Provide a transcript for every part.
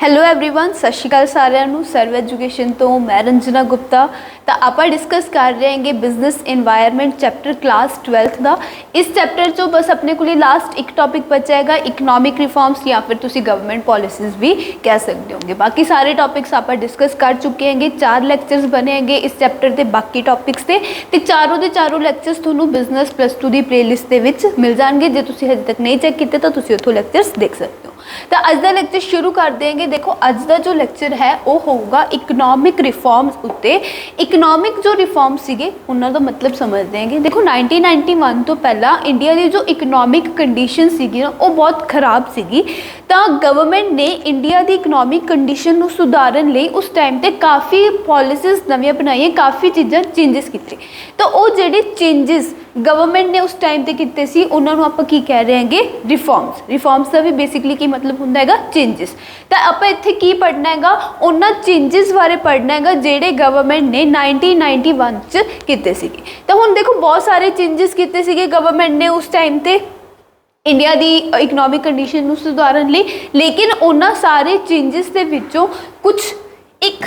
Hello everyone सत श्री अकाल ਸਾਰਿਆਂ ਨੂੰ ਸਰਵ ਐਜੂਕੇਸ਼ਨ ਤੋਂ ਮੈਂ ਰੰਜਨਾ ਗੁप्ता ਤਾਂ ਆਪਾਂ ਡਿਸਕਸ ਕਰ ਰਹੇ ਹਾਂਗੇ business environment chapter class 12th ਦਾ। ਇਸ ਚੈਪਟਰ ਚੋਂ ਬਸ ਆਪਣੇ ਕੋਲ ਲਾਸਟ ਇੱਕ ਟੌਪਿਕ ਬਚਿਆ ਹੈਗਾ ਇਕਨੋਮਿਕ ਰਿਫਾਰਮਸ ਜਾਂ ਫਿਰ ਤੁਸੀਂ ਗਵਰਨਮੈਂਟ ਪॉलिसीज ਵੀ ਕਹਿ ਸਕਦੇ ਹੋਗੇ। ਬਾਕੀ ਸਾਰੇ ਟੌਪਿਕਸ ਆਪਾਂ ਡਿਸਕਸ ਕਰ ਚੁੱਕੇ ਹਾਂਗੇ, 4 ਲੈਕਚਰਸ ਬਣੇ ਹੈਗੇ ਇਸ ਚੈਪਟਰ ਦੇ ਬਾਕੀ ਟੌਪਿਕਸ ਤੇ ਚਾਰੋਂ ਦੇ ਚਾਰੋਂ ਲੈਕਚਰਸ ਤੁਹਾਨੂੰ ਬਿਜ਼ਨਸ +2 ਦੀ ਪਲੇਲਿਸਟ ਦੇ ਵਿੱਚ ਮਿਲ ਜਾਣਗੇ। ਜੇ ਤੁਸੀਂ ਹਜੇ ਤੱਕ ਨਹੀਂ ਚੈੱਕ ਕੀਤੇ ਤਾਂ ਤੁਸੀਂ ਉੱਥੋਂ ਲੈਕਚਰਸ ਦੇਖ ਸਕਦੇ ਹੋ। तो अज का लैक्चर शुरू कर देंगे। देखो अज का जो लैक्चर है वो होगा इकनॉमिक रिफॉर्म्स उत्ते। इकनॉमिक जो रिफॉर्म्स सीगे उन्होंने तो मतलब समझ देंगे। देखो 1991 तो पहला इंडिया की जो इकनॉमिक कंडीशन सीगी ना वो बहुत खराब सीगी। तो गवर्नमेंट ने इंडिया की इकनॉमिक कंडीशन को सुधारन लई उस टाइम ते काफ़ी पॉलिसीज नवीं बनाई, काफ़ी चीज़ां चेंजिस कीते। तो वो जिहड़े चेंजिस गवर्नमेंट ने उस टाइम ते कीते सी उन्हां नूं आपां की कह रहे हैं रिफॉर्म्स। रिफॉर्म्स का भी बेसिकली की मतलब हुंदा हैगा चेंजिस। तो आपां इत्थे की पढ़ना हैगा उन्हां चेंजिस बारे पढ़ना हैगा जिहड़े गवर्नमेंट ने 1991 च कीते सीगे। तो हुण देखो बहुत सारे चेंजिस कीते सीगे गवर्नमेंट ने उस टाइम ते इंडिया की इकनॉमिक कंडीशन नूं सुधारन लई, लेकिन उन्हां सारे चेंजिस दे विचों कुछ एक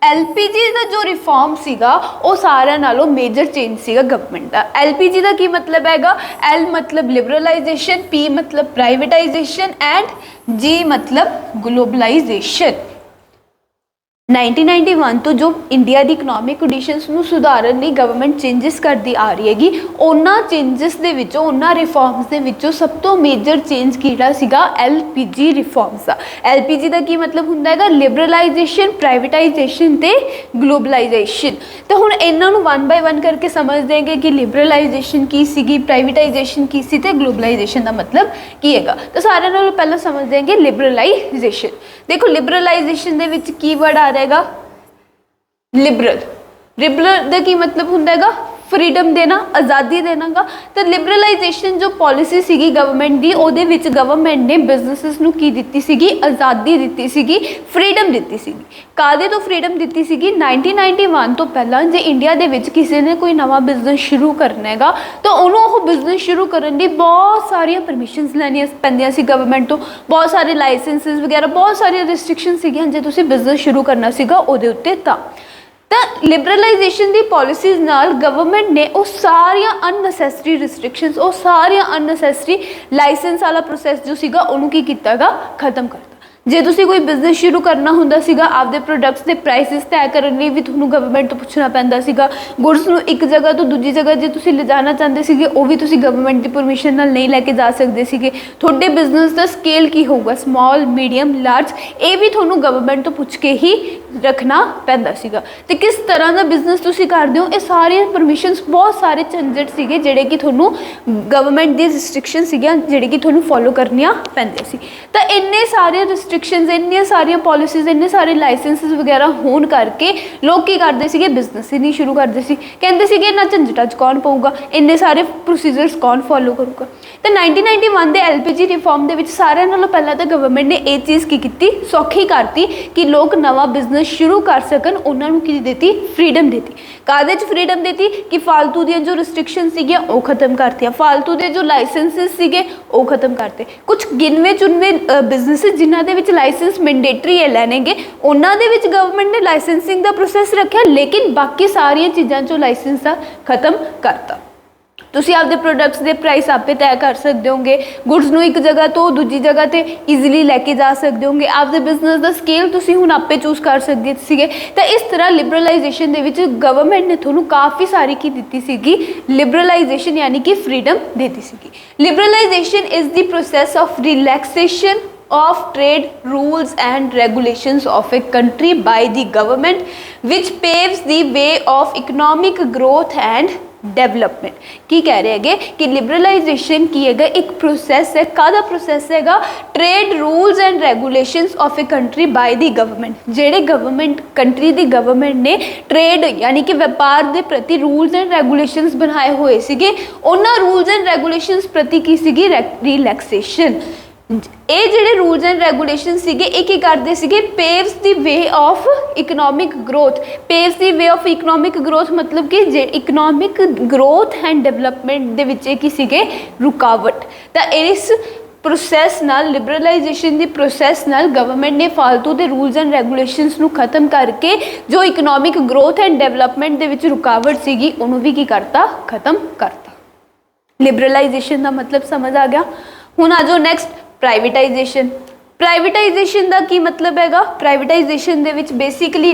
LPG का जो रिफॉर्म सीगा वो सारे नालों मेजर चेंज सीगा गवर्नमेंट का। LPG का की मतलब हैगा L मतलब लिबरलाइजेशन, P मतलब प्राइवेटाइजेशन एंड G मतलब ग्लोबलाइजेशन। 1991 तो जो इंडिया की इकनॉमिक कंडीशनस नूं सुधारन लई गवर्नमेंट चेंजिस करती आ रही हैगी, उन्हां चेंजिस दे विचों उन्हां रिफॉर्म्स दे विचों सब तो मेजर चेंज किहड़ा सीगा LPG रिफॉर्म्स दा। LPG का की मतलब हुंदा हैगा लिबरलाइजेशन, प्राइवेटाइजेशन ते ग्लोबलाइजेशन। तो हुण इन्हां नूं 1 बाय 1 करके समझ देंगे कि लिबरलाइजेशन की सीगी, प्राइवेटाइजेशन की सी ते ग्लोबलाइजेशन का मतलब की हैगा। तो सारे नालों पहला समझ देंगे लिबरलाइजेशन। देखो लिबरलाइजेशन दे विच की वर्ड आ रहेगा लिबरल। लिबरल का की मतलब हुंदा हैगा फ्रीडम देना, आज़ादी देना गा। तो लिबरलाइजेशन जो पॉलिसी सीगी गवर्नमेंट की उहदे विच गवर्नमेंट ने बिजनेसिस नूं की दित्ती सीगी, आज़ादी दित्ती सीगी, फ्रीडम दित्ती सीगी। कादे तो फ्रीडम दित्ती सीगी 1991 तो पहला जे इंडिया दे विच किसी ने कोई नवा बिजनेस शुरू करना हैगा तो उन्होंने वो बिजनेस शुरू करने लई बहुत सारिया परमिशनस लैनियां पैंदियां सी गवर्नमेंट तो, बहुत सारे लाइसेंसिस वगैरह बहुत सारिया रिस्ट्रिक्शन सीगियां जे तुसीं बिजनेस शुरू करना सीगा उहदे उत्ते। तो लिबरलाइजेशन की पॉलिसीज़ नाल गवर्नमेंट ने वो सारिया अननैसेसरी रिस्ट्रिक्शनस, वो सारिया अननैसेसरी लाइसेंस वाला प्रोसैस जो सीगा उन्होंने की कीता गा खत्म करता। जे तुसीं कोई बिजनेस शुरू करना हुंदा सीगा आपदे प्रोडक्ट्स के प्राइसिस तय करने लई भी तुहानूं गवर्नमेंट तो पुछना पैंदा सीगा। गुड्स नूं एक जगह तो दूजी जगह जे तुसीं लिजाना चाहते सीगे वो भी तुसीं गवर्नमेंट की परमिशन नाल नहीं लैके जा सकदे सीगे। तुहाडे बिजनेस का स्केल की होगा, स्मॉल, मीडियम, लार्ज, ये भी तुहानूं गवर्नमेंट तो पुछ के ही रखना पैंदा सीगा। ते किस तरह का बिजनेस तुसीं करदे हो ये सारियां परमिशनस बहुत सारे झंझट सीगे जिहड़े कि तुहानूं गवर्नमेंट दी रिस्ट्रिक्शन सीगियां जिहड़े कि तुहानूं फॉलो करनियां पैंदियां सी। तां इन्ने सारे रिस्ट्रिक्शनस, इन्नियां सारियां पॉलिसीज़, इन्ने सारे लाइसेंसिस वगैरह होने करके लोग की करते सीगे बिजनेस ही नहीं शुरू करते सी। कहते सीगे इन्हां झंझटां च कौन पऊगा, इन्ने सारे प्रोसीजर्स कौन फॉलो करूगा। तो 1991 के LPG रिफॉर्म के सारे नालों पहला तो गवर्नमेंट ने यह चीज़ की सौखी करती कि लोग नवा बिजनेस शुरू कर सकन। उन्होंने की देती फ्रीडम देती। कादे च फ्रीडम देती कि फालतू दी जो रिस्ट्रिक्शन सीगियां वो खत्म करती, फालतू के जो लाइसेंसिस सीगे वो खत्म करते। कुछ गिनवे चुनवे बिजनेस जिन्हां दे विच लाइसेंस मैंडेटरी है लैणेगे उन्हां दे विच गवर्नमेंट ने लाइसेंसिंग का प्रोसैस रखा, लेकिन बाकी सारिया चीज़ों चो लाइसेंस का खत्म करता। तुसीं आपदे प्रोडक्ट्स के प्राइस आपे तय कर सकते होंगे, गुड्स नूं एक जगह तो दूजी जगह ते ईजिली लैके जा सकते होंगे, आपदे बिजनेस का स्केल तुसीं हुण आपे चूज कर सकदे सीगे। तो इस तरह लिबरलाइजेशन दे विच गवर्नमेंट ने तुहानूं काफ़ी सारी की दित्ती सीगी लिबरलाइजेशन यानी कि फ्रीडम देती सीगी। Liberalisation is the process of relaxation of trade rules and regulations of a country by the government which paves the way of economic growth and development. की कह रहे हैं कि लिबरलाइजेशन की है एक प्रोसैस है, कादा प्रोसैस हैगा trade rules and regulations of a country by the government. जेड़े गवर्नमेंट कंट्री दी गवर्नमेंट ने ट्रेड यानी कि व्यापार के प्रति रूल्स एंड रेगूलेशंस बनाए हुए सीगे, उन्हां रूल्स एंड रेगूलेशंस प्रति की सीगी रिलैक्सेशन। ये जिहड़े रूल्स एंड रेगूलेशन सीगे ये की करते सीगे paves the way of economic growth. Paves the way of economic growth मतलब कि जे इकनॉमिक ग्रोथ एंड डेवलपमेंट दे विच की सीगे रुकावट। तो इस प्रोसैस नाल लिबरलाइजेशन की प्रोसैस नाल गवर्नमेंट ने फालतू के रूल्स एंड रेगूलेशनस नूं खत्म करके जो इकनॉमिक ग्रोथ एंड डेवलपमेंट दे विच रुकावट सीगी उन्हों भी की करता, खत्म करता। लिबरलाइजेशन का मतलब समझ आ गया। हुण आ जाओ नैक्सट प्राइवेटाइजेशन। प्राइवेटाइजेशन का की मतलब हैगा, प्राइवेटाइजेशन दे विच बेसिकली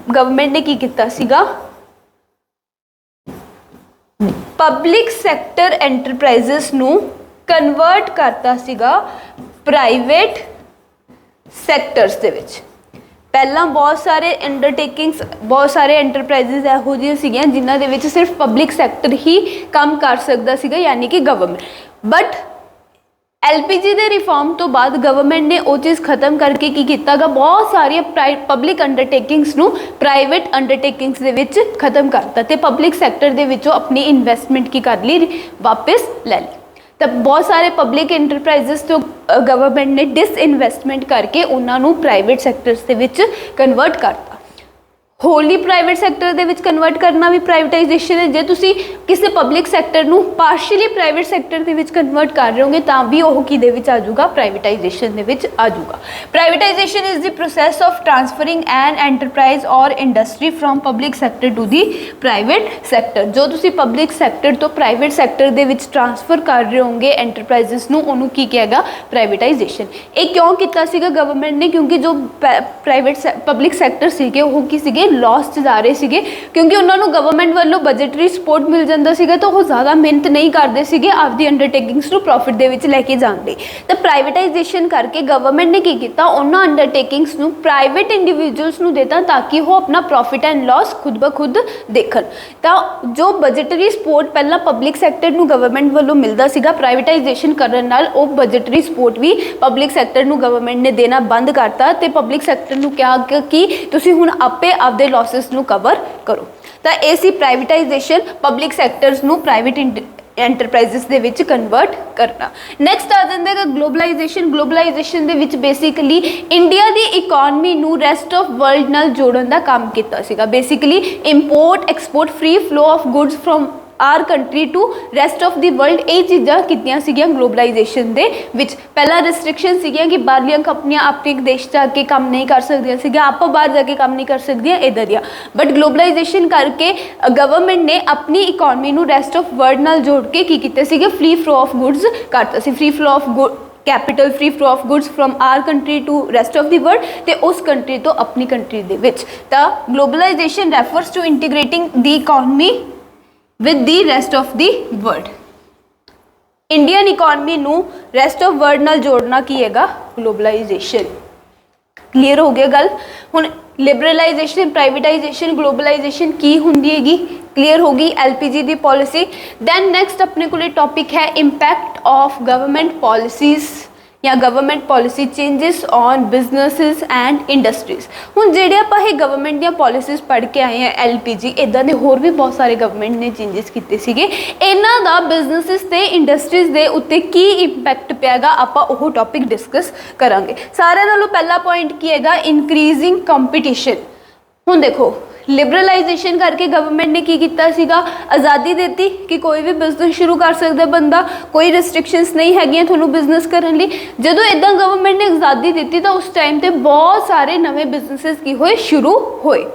गवर्नमेंट ने की कीता सीगा, पब्लिक सैक्टर एंटरप्राइजेस नूं कन्वर्ट करता सीगा प्राइवेट सैक्टर्स दे विच। पहला बहुत सारे अंडरटेकिंग्स, बहुत सारे एंटरप्राइजेज इहो जिहियां सीगियां जिन्हां दे विच सिर्फ पब्लिक सैक्टर ही काम कर सकदा सीगा, यानी कि गवर्नमेंट। बट LPG के रिफॉर्म तो बाद गवर्नमेंट ने वो चीज़ खत्म करके की कीता गा, बहुत सारी पब्लिक अंडरटेकिंग्स नूं प्राइवेट अंडरटेकिंग्स दे विच खत्म करता ते पब्लिक सैक्टर दे विचों अपनी इन्वेस्टमेंट की कर ली, वापस ले ली। तब बहुत सारे पब्लिक एंटरप्राइजेस तो गवर्नमेंट ने डिसइन्वेस्टमेंट करके उन्होंने प्राइवेट सैक्टर्स दे विच कन्वर्ट करता। होली प्राइवेट सैक्टर दे विच कन्वर्ट करना भी प्राइवेटाइजेशन है। जे तुसी किसी पब्लिक सैक्टर नूं पार्शियली प्राइवेट सैक्टर दे विच कन्वर्ट कर रहे होगे तां भी ओह किहदे विच आ जाऊगा, प्राइवेटाइजेशन दे विच आ जाऊगा। Privatisation is the process of transferring an enterprise और industry from public sector to the private sector. जो तुसी पब्लिक सैक्टर तो प्राइवेट सैक्टर दे विच ट्रांसफर कर रहे होंगे एंटरप्राइजेस नूं, उहनूं की कहेगा, प्राइवेटाइजेशन। ये क्यों कीता सीगा गवर्नमेंट ने? क्योंकि जो प्राइवेट पब्लिक सैक्टर सीगे ओह की सीगे लॉस च जा रहे सीगे, क्योंकि उन्होंने गवर्नमेंट वालों बजटरी सपोर्ट मिल जाता सीगा तो वो ज़्यादा मेहनत नहीं करते सीगे आपदी अंडरटेकिंग्स नूं प्रॉफिट दे विच लैके जाण लई। तो प्राइवेटाइजेशन करके गवर्नमेंट ने की कीता, उन्हां अंडरटेकिंग्स नूं प्राइवेट इंडिविजुअल्स नूं देता ताकि वो अपना प्रॉफिट एंड लॉस खुद ब खुद देखण। तो जो बजटरी सपोर्ट पहला पब्लिक सैक्टर नूं गवर्नमेंट वालों मिलता सीगा, प्राइवेटाइजेशन करन नाल वो बजटरी सपोर्ट भी पब्लिक सैक्टर नूं गवर्नमेंट ने देना बंद करता ते पब्लिक सैक्टर नूं कहा कि तुसीं हुण आपे आपदे लॉसिस नूं कवर करो। तो ये सी प्राइवेटाइजेशन, पब्लिक सैक्टर्स नूं प्राइवेट एंटरप्राइजेस दे विच कन्वर्ट करना। नैक्सट आ जांदा है ग्लोबलाइजेशन। ग्लोबलाइजेशन दे विच बेसिकली इंडिया दी इकॉनमी नूं रैसट ऑफ वर्ल्ड नाल जोड़न दा काम कीता सीगा। Basically import export, free flow of goods from our country to rest of the world, ये चीज़ां कीतियां सीगियां ग्लोबलाइजेशन दे विच। पहला रिस्ट्रिक्शन सीगियां कि बाहरलियां कंपनियां अपने देश जाके काम नहीं कर सकदियां सीगियां, आप बाहर जाके काम नहीं कर सकदियां इदां दियां। बट ग्लोबलाइजेशन करके गवर्नमेंट ने अपनी इकॉनमी नूं रैसट ऑफ वर्ल्ड नाल जोड़ के की कीते सीगे, फ्री फ्लो ऑफ गुड्स करता सी, free flow of capital, free flow of goods from our country to rest of the world, ते उस कंट्री तो अपनी कंट्री दे विच। तो globalisation refers to integrating the economy with the rest of the world. Indian economy नूं rest of world नाल जोड़ना की हैगा ग्लोबलाइजेशन। क्लीयर हो गया गल? हुण लिबरलाइजेशन, प्राइवेटाइजेशन, ग्लोबलाइजेशन की हुंदी हैगी, क्लीयर होगी। LPG दी पॉलिसी। दैन नैक्सट अपने को टॉपिक है इंपैक्ट ऑफ गवर्नमेंट पॉलिसीज़ या government policy changes on businesses and industries. हुण जिहड़े आपां ये गवर्नमेंट दी पॉलिसीज़ पढ़ के आए हैं LPG, इदां दे होर भी बहुत सारे गवर्नमेंट ने चेंजिस कीते सीगे। इन्हां दा बिजनेसिस ते इंडस्ट्रीज दे उत्ते की इंपैक्ट पियागा आपां ओह टॉपिक डिस्कस करांगे। सारिआं नालों पहला पॉइंट की हैगा इंक्रीजिंग कंपीटीशन। हुण देखो लिबरलाइजेशन करके गवर्नमेंट ने की कीता सीगा, आज़ादी देती कि कोई भी बिजनेस शुरू कर सकता बंदा, कोई रिस्ट्रिक्शनस नहीं हैगियां तुहानूं बिजनेस करन लई। जदों इदां गवर्नमेंट ने आज़ादी दी तो उस टाइम ते बहुत सारे नवे बिजनेसिस की होए शुरू होए।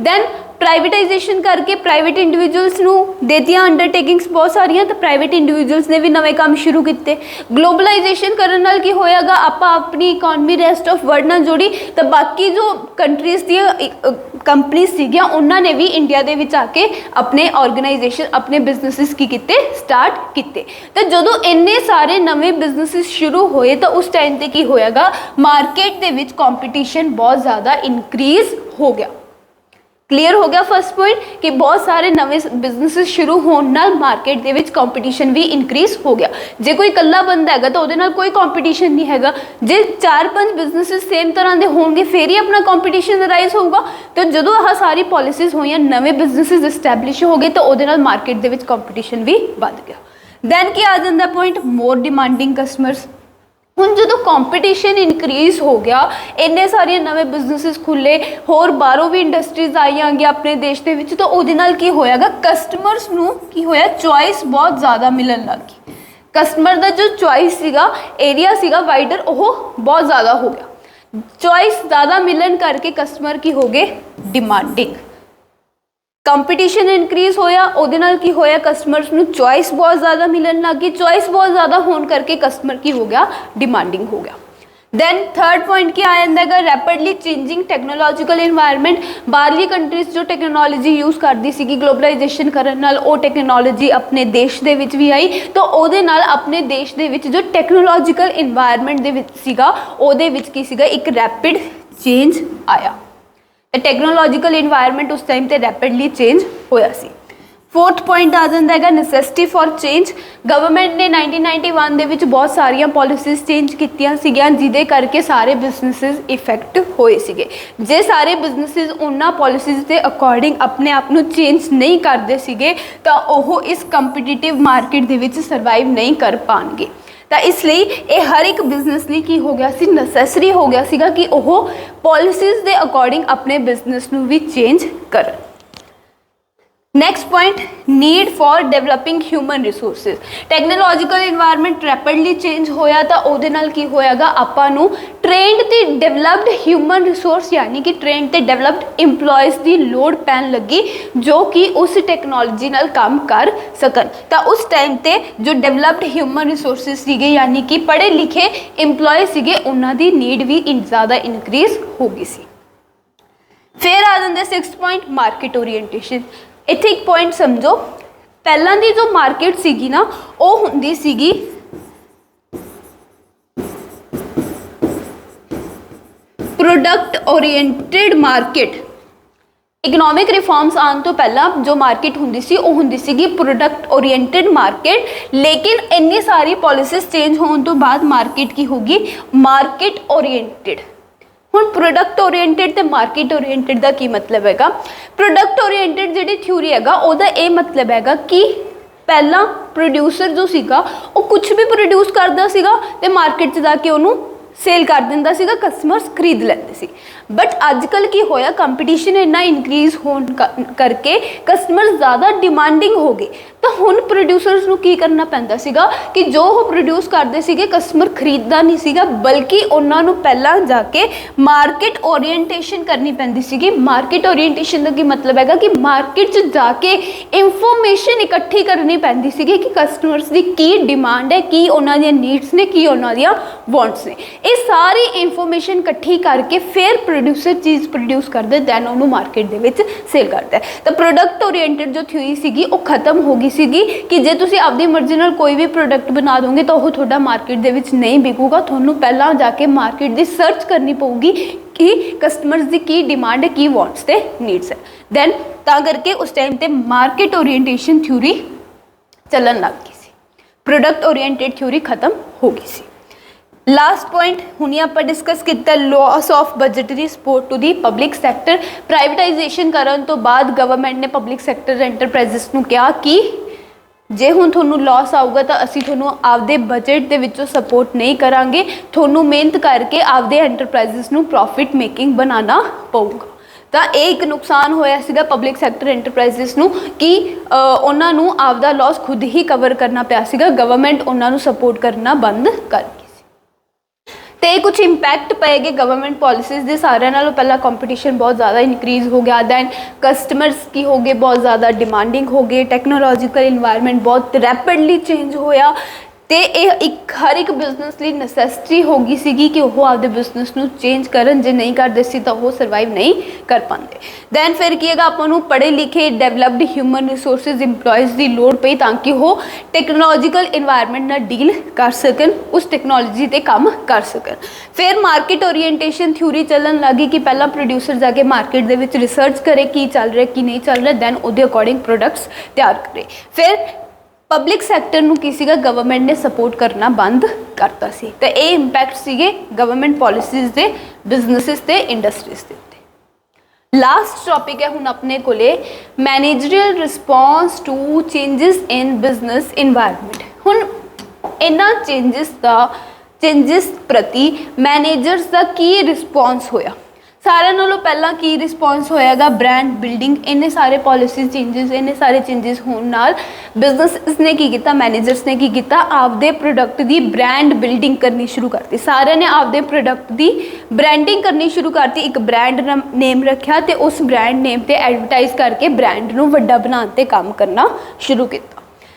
दैन प्राइवेटाइजेशन करके प्राइवेट इंडिविजुअल्स नूं देतियां अंडरटेकिंग्स बहुत सारियां, तो प्राइवेट इंडिविजुअल्स ने भी नवे काम शुरू किए। ग्लोबलाइजेशन करन नाल की होएगा, आपां अपनी इकॉनमी रेस्ट ऑफ वर्ल्ड नाल जोड़ी, तो बाकी जो कंट्रीज दियां कंपनीज सीगियां उन्होंने भी इंडिया दे विच आके अपने ऑर्गेनाइजेशन, अपने बिजनेसिस की किते स्टार्ट किते। तो जदों इन्ने सारे नवे बिजनेसिस शुरू होए तो उस टाइम ते की होएगा, मार्केट दे विच कॉम्पीटिशन बहुत ज़्यादा इंक्रीज हो गया। क्लीयर हो गया फर्स्ट पॉइंट कि बहुत सारे नवे बिजनेसिस शुरू होने नाल मार्केट दे विच कंपीटिशन भी इंक्रीज हो गया। जे कोई कल्ला बंदा हैगा तो उहदे नाल कोई कंपीटिशन नहीं हैगा। जे 4-5 बिजनेसिस सेम तरह के होंगे फिर ही अपना कंपीटिशन राइज होगा। तो जदों आह सारी पॉलिसीज होईयां, नवे बिजनेसिस इस्टैबलिश हो गए, तो उहदे नाल मार्केट दे विच कंपीटिशन भी बढ़ गया। दैन की आ जांदा पॉइंट मोर डिमांडिंग कस्टमर्स। हुण जो कंपीटिशन इंक्रीज हो गया, इन्ने सारे नवे बिजनेसिस खुले, होर बाहरों भी इंडस्ट्रीज आई आएंगी अपने देश के तो उहदे नाल की होएगा, कस्टमर्स नूं की होया चॉइस बहुत ज़्यादा मिलन लग गई। कस्टमर का जो चॉइस सीगा एरिया सीगा वाइडर वो बहुत ज़्यादा हो गया। चॉइस ज़्यादा मिलन करके कस्टमर की हो गए डिमांडिंग, कंपीटीशन इनक्रीज होया, ਉਹਦੇ ਨਾਲ ਕੀ ਹੋਇਆ कस्टमर्स ਨੂੰ चॉइस बहुत ज़्यादा मिलन लग गई, चॉइस बहुत ज़्यादा होने करके कस्टमर की हो गया डिमांडिंग हो गया। दैन थर्ड पॉइंट क्या आ जाता है रैपिडली चेंजिंग टैक्नोलॉजिकल इन्वायरमेंट। बाहरली कंट्रीज जो टैक्नोलॉजी यूज़ करती सी ग्लोबलाइजेशन करने नाल वो टैक्नोलॉजी अपने देश दे विच भी आई, तो ਉਹਦੇ ਨਾਲ अपने देश दे विच जो टैक्नोलॉजिकल इन्वायरमेंट दे विच सीगा ਉਹਦੇ विच की सीगा एक रैपिड चेंज आया। टैक्नोलॉजिकल इन्वायरमेंट उस टाइम ते रैपिडली चेंज होया सी। फोर्थ पॉइंट आ जाता है नैसेसिटी फॉर चेंज। गवर्नमेंट ने 1991 ਦੇ ਵਿੱਚ बहुत सारिया पॉलिसीज़ चेंज कीतियां सीगियां जिहदे करके सारे बिजनेसिस इफेक्ट होए सीगे। जे सारे बिजनेसिस उन्हां पॉलिसीज़ के अकॉर्डिंग अपने आप नूं चेंज नहीं करते सीगे तो वो इस कंपीटिटिव मार्केट दे विच सर्वाइव नहीं कर पाएंगे। तो इसलिए ये हर एक बिजनेस लिए की हो गया सी नैसेसरी हो गया सीगा कि वो पॉलिसीज़ के अकॉर्डिंग अपने बिजनेस नूं भी चेंज करन। Next point need for developing human resources. Technological environment rapidly change होया तो ਉਹਦੇ ਨਾਲ ਕੀ ਹੋਇਆਗਾ ਆਪਾਂ ਨੂੰ ट्रेंड ते डेवलप्ड ह्यूमन रिसोर्स यानी कि ट्रेंड ते डेवलप्ड इंप्लॉयज़ की लोड़ पैन लगी जो कि उस टैक्नोलॉजी नाल काम कर सकन। तो उस टाइम ते जो डेवलप्ड ह्यूमन रिसोर्सिस सीगे यानी कि पढ़े लिखे इंप्लॉय सीगे उन्हां दी नीड भी ज़्यादा इनक्रीज हो गई सी। फिर आ जाते 6th पॉइंट मार्केट ओरीएंटेशन। इत्थे एक पॉइंट समझो, पहलां दी जो मार्केट सीगी ना वो हुंदी सीगी प्रोडक्ट ओरीएंटेड मार्केट। इकनॉमिक रिफॉर्म्स आने तो पहला जो मार्केट हुंदी सी वो हुंदी सीगी प्रोडक्ट ओरीएंटेड मार्केट, लेकिन इन्नी सारी पॉलिसीज़ चेंज होने तो बाद मार्केट की होगी मार्केट ओरीएंटेड। हुण प्रोडक्ट ओरीएंटेड ते मार्केट ओरीएंटेड का की मतलब हैगा। प्रोडक्ट ओरीएंटेड जिहड़ी थ्योरी हैगा उहदा ये मतलब हैगा कि पहला प्रोड्यूसर जो सीगा वो कुछ भी प्रोड्यूस करदा सीगा ते मार्केट च जाके उहनूं सेल कर दिंदा सीगा, कस्टमर्स खरीद लैंदे सी। बट अजकल की होया कंपीटीशन इन्ना इनक्रीज होने करके कस्टमर ज़्यादा डिमांडिंग हो गए, तो हुण प्रोड्यूसर्स नूं की करना पैंदा सीगा कि जो वो प्रोड्यूस करते सीगे कस्टमर खरीददा नहीं सीगा, बल्कि उन्हां नूं पहलां जाके मार्केट ओरीएंटेशन करनी पैंदी सीगी। मार्केट ओरीएंटेशन का की मतलब हैगा कि मार्केट च जाके इंफॉर्मेशन इकट्ठी करनी पैंदी सीगी कि कस्टमर्स की की डिमांड है, की उन्हां दी नीड्स ने, की उन्हां दी वांट्स ने। ये सारी इंफॉर्मेशन इकट्ठी करके फिर प्रोड्यूसर चीज़ प्रोड्यूस करते दैन उन्होंने मार्केट दे विच सेल करता है। तो प्रोडक्ट ओरीएंटेड जो थ्योरी सीगी वो खत्म हो गई सीगी कि जे तुसी आपदी मर्जी नाल कोई भी प्रोडक्ट बना दोगे तो वो थोड़ा मार्केट दे विच नहीं बिकूगा, थोनों पहला जाके मार्केट की सर्च करनी पऊगी कि कस्टमर्स की की डिमांड है, की वांट्स ते नीड्स है। दैन ता करके उस टाइम ते मार्केट ओरीएंटेशन थ्योरी चलन लग गई सी, प्रोडक्ट ओरीएंटेड थ्योरी खत्म हो गई सी। लास्ट पॉइंट हुणे आप डिस्कस किया loss of budgetary support to the public sector. Privatisation करन तो बाद गवर्नमेंट ने पब्लिक सैक्टर एंटरप्राइजिस नूं कहा कि जे हुण तुहानूं लॉस आऊगा तो असीं तुहानूं आपदे बजट दे विचों सपोर्ट नहीं करांगे, तुहानूं मेहनत करके आपदे एंटरप्राइजिस नूं प्रॉफिट मेकिंग बनाना पऊगा। तो एक नुकसान होया सीगा पब्लिक सैक्टर एंटरप्राइजिस नूं कि उन्हां नूं आपदा लॉस खुद ही कवर करना पिया सीगा, गवर्नमेंट उन्हां नूं सपोर्ट करना बंद कर तो कुछ इंपैक्ट पेगे गवर्नमेंट पॉलिसीज़ के। सारे नालों पहला कंपटीशन बहुत ज़्यादा इनक्रीज़ हो गया, दैन कस्टमर्स की हो गए बहुत ज़्यादा डिमांडिंग हो गए, टैक्नोलॉजिकल इन्वायरमेंट बहुत रैपिडली चेंज होया तो एक हर एक बिजनेस लिए नैसेसिटी हो गई सीगी कि वो आपके बिजनेस नूं चेंज करन, जे नहीं करते सी तो वो सर्वाइव नहीं कर पाते। दैन फिर की हैगा आपां नूं पढ़े लिखे डेवलप्ड ह्यूमन रिसोर्सिस इंप्लॉयज़ की लोड़ पई ताकि वो टैक्नोलॉजिकल इन्वायरमेंट नाल डील कर सकन, उस टैक्नोलॉजी ते काम कर सकन। फिर मार्केट ओरीएंटेशन थ्योरी चलन लगी कि पहला प्रोड्यूसर जाके मार्केट दे विच रिसर्च करे की चल रहा की नहीं चल रहा, दैन उहदे अकॉर्डिंग प्रोडक्ट्स तैयार करे। फिर पब्लिक सैक्टर नूं की सीगा गवर्नमेंट ने सपोर्ट करना बंद करता सी। तो ये इंपैक्ट सीगे गवर्नमेंट पॉलिसीज़ दे बिजनेसिस ते इंडस्ट्रीज दे उत्ते। लास्ट टॉपिक है हुण अपने कोले managerial response to changes in business environment. हुण इन्हां चेंजिस प्रति मैनेजर्स का की रिस्पॉन्स होया। सारे नालों पहला की रिस्पॉन्स होएगा ब्रांड बिल्डिंग। इन्ने सारे पॉलिसी चेंजेस, इन्ने सारे चेंजेस होने नाल बिजनेस ने की किया, मैनेजर्स ने की किया, आपदे प्रोडक्ट की ब्रांड बिल्डिंग करनी शुरू करती। सारे ने आपदे प्रोडक्ट की ब्रांडिंग करनी शुरू करती, एक ब्रांड नेम रखा तो उस ब्रांड नेम ते एडवरटाइज करके ब्रांड नूं वड्डा बनाने ते काम करना शुरू किया।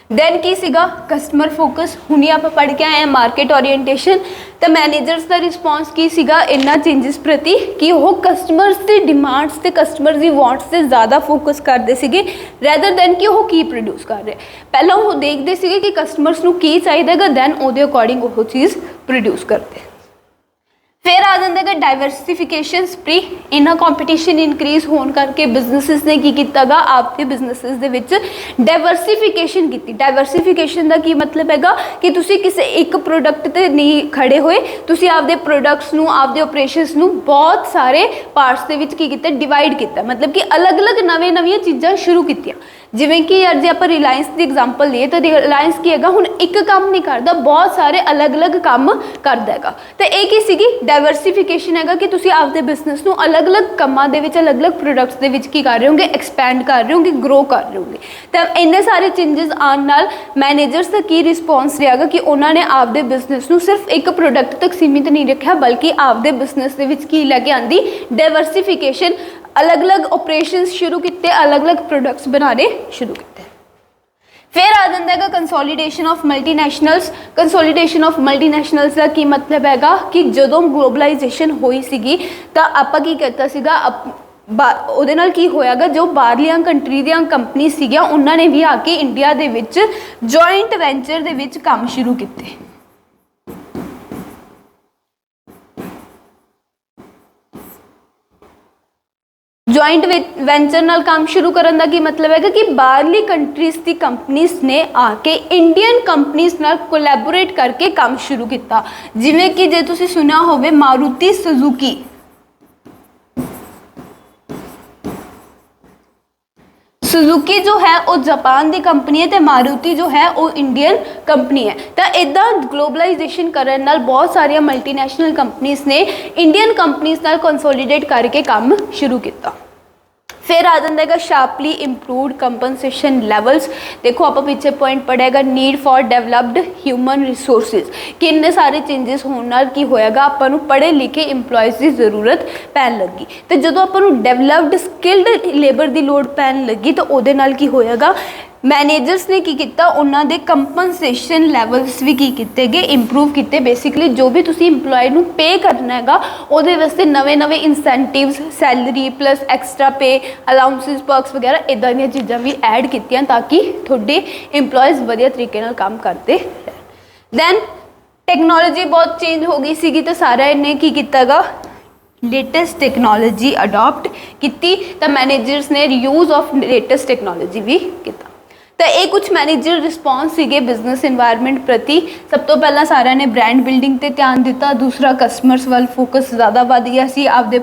दैन की सीगा कस्टमर फोकस। हुणे आपां पढ़ के आए हैं मार्केट ओरीएंटेशन। तो मैनेजर्स का रिस्पॉन्स की सीगा इन्हां चेंजिस प्रति कि वह कस्टमर्स की डिमांड्स ते कस्टमर्स की वांट्स से ज़्यादा फोकस करते सीगे रैदर दैन कि वह की प्रोड्यूस कर रहे। पहला वो देखते सीगे कि कस्टमर्स नूं की चाहिए, दैन उहदे अकॉर्डिंग वो चीज़ प्रोड्यूस करते। फिर आ जाता है डाइवर्सिफिकेशन स्प्री। इन्ना कॉम्पीटिशन इंक्रीज होने करके बिजनेसिस ने की किया, आपके बिजनेसिस दे विच डाइवर्सिफिकेशन की। डाइवर्सिफिकेशन का की मतलब है कि तुसी किसी एक प्रोडक्ट ते नहीं खड़े हुए, तुसी आपदे प्रोडक्ट्स नूं, आपदे ऑपरेशंस नूं बहुत सारे पार्ट्स दे विच की किया, डिवाइड किया। मतलब कि अलग अलग नवीं नवीं चीज़ां शुरू कीतियां। जिवें कि यार जे आपां रिलायंस की एग्जाम्पल लिए तो रिलायंस की है हुण एक काम नहीं करता, बहुत सारे अलग अलग काम करदा है। तो ये की सीगी डाइवर्सिफिकेशन है कि तुसीं आपदे बिजनेस नूं अलग अलग कामां दे विच, अलग अलग प्रोडक्ट्स दे विच की कर रहे होंगे, एक्सपैंड कर रहे होंगे, ग्रो कर रहे होंगे। तो इन्ने सारे चेंजेस आने नाल मैनेजर्स का की रिस्पॉन्स रहा कि उन्होंने आपदे बिजनेस नूं सिर्फ एक प्रोडक्ट तक सीमित नहीं रखा, बल्कि आपदे बिजनेस दे विच की लैके आंदी डाइवर्सिफिकेशन, अलग अलग ऑपरेशंस शुरू किए, अलग अलग प्रोडक्ट्स बनाने शुरू किए। फिर आ जाता है कंसोलीडेशन ऑफ मल्टीनैशनल्स। कंसोलीडेशन ऑफ मल्टीनैशनल्स का की मतलब है कि जदों ग्लोबलाइजेशन हुई सी तो आपां की कहता सीगा ਉਹਦੇ ਨਾਲ ਕੀ ਹੋਇਆਗਾ, जो ਬਾਹਰਲੀਆਂ कंट्री ਦੀਆਂ कंपनी ਸੀਗੀਆਂ ਉਹਨਾਂ ਨੇ भी आके इंडिया ਦੇ ਵਿੱਚ ਜੁਆਇੰਟ ਵੈਂਚਰ ਦੇ ਵਿੱਚ ਕੰਮ शुरू ਕੀਤੇ। जॉइंट वेंचर नाल काम शुरू करने का की मतलब है कि बाहरली कंट्रीज़ की कंपनीज़ ने आके इंडियन कंपनीज़ नाल कोलैबोरेट करके काम शुरू किया। जिवें कि जे तुसीं सुनिया होवे मारुति सुजुकी, सुजुकी जो है वो जापान की कंपनी है तो मारुति जो है वो इंडियन कंपनी है। तो इदा ग्लोबलाइजेशन करने नाल बहुत सारिया मल्टीनैशनल कंपनीज़ ने इंडियन कंपनीज़ नाल कंसोलीडेट करके काम शुरू किया। फिर आ जाता है शार्पली इंप्रूवड कंपनसेशन लैवल्स। देखो आप पीछे पॉइंट पढ़ेगा need for developed human resources कि इन्ने सारे चेंजेस होने नाल की होएगा, आपां नूं पढ़े लिखे इंप्लॉयज़ की जरूरत पैन लगी। तो जो आपां नूं डेवलप्ड स्किल्ड लेबर की लोड़ पैन लगी तो उहदे नाल की होएगा, मैनेजर्स ने की किया, उन्होंने कंपनसेशन लैवल्स भी की किए गए, इंप्रूव किए। बेसिकली जो भी तुसी इंप्लॉय नूं पे करना है उहदे वास्ते नवे नवे इंसेंटिव्स, सैलरी प्लस एक्सट्रा पे, अलाउंसिस, पर्क्स वगैरह इदां दी चीज़ां भी ऐड कीतियां ताकि तुहाडे इंप्लॉयज़ वधिया तरीके नाल काम करते रहन। दैन टैक्नोलॉजी बहुत चेंज हो गई सी तो सारा ने की किया लेटेस्ट टैक्नोलॉजी अडॉप्ट की, तो मैनेजर्स ने यूज़ ऑफ लेटेस्ट टैक्नोलॉजी भी किया। तो ये कुछ मैनेजर रिस्पॉन्स सीगे बिजनेस इन्वायरमेंट प्रति। सब तो पहला सारा ने ब्रांड बिल्डिंग ते ध्यान दिता, दूसरा कस्टमर्स वाल फोकस ज़्यादा वध गया सी, आपदे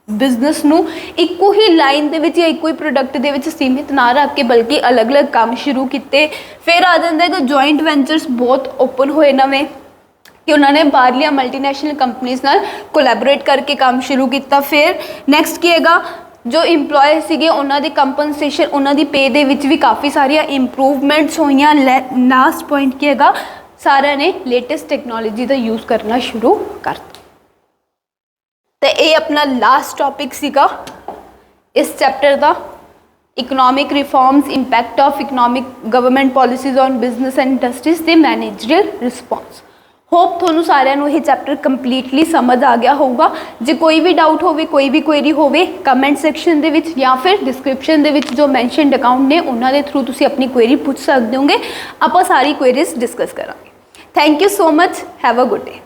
बिजनेस नूं इक्को ही लाइन दे विच या इक्को ही प्रोडक्ट दे विच सीमित ना रख के बल्कि अलग अलग काम शुरू किए। फिर आ जाता है कि जॉइंट वेंचर्स बहुत ओपन होए नवें कि उन्होंने बाहरलिया मल्टीनैशनल कंपनीज़ नाल कोलैबोरेट करके काम शुरू किया। फिर नैक्सट की है जो इंप्लॉय सीगे उन्हों की कंपनसेशन, उन्होंने पे दे विच भी काफ़ी सारिया इंप्रूवमेंट्स हुई। लास्ट पॉइंट की है सारे ने लेटेस्ट टैक्नोलॉजी का यूज़ करना शुरू कर दिया। तो ये अपना लास्ट टॉपिक सीगा इस चैप्टर का, economic reforms, impact of economic government policies on business and industries ते मैनेजरियल रिस्पॉन्स। होप थोनू सारिਆਂ ਨੂੰ ਇਹ चैप्टर कंप्लीटली समझ आ गया होगा। जे कोई भी डाउट होवे, कोई भी क्वेरी होवे, कमेंट सैक्शन दे विच या फिर डिस्क्रिप्शन दे विच जो मैंशनड अकाउंट ने उन्हां दे थ्रू तुसी अपनी क्वेरी पूछ सकदे होगे। आपां सारी क्वेरीज डिस्कस करांगे। Thank you so much, have a good day.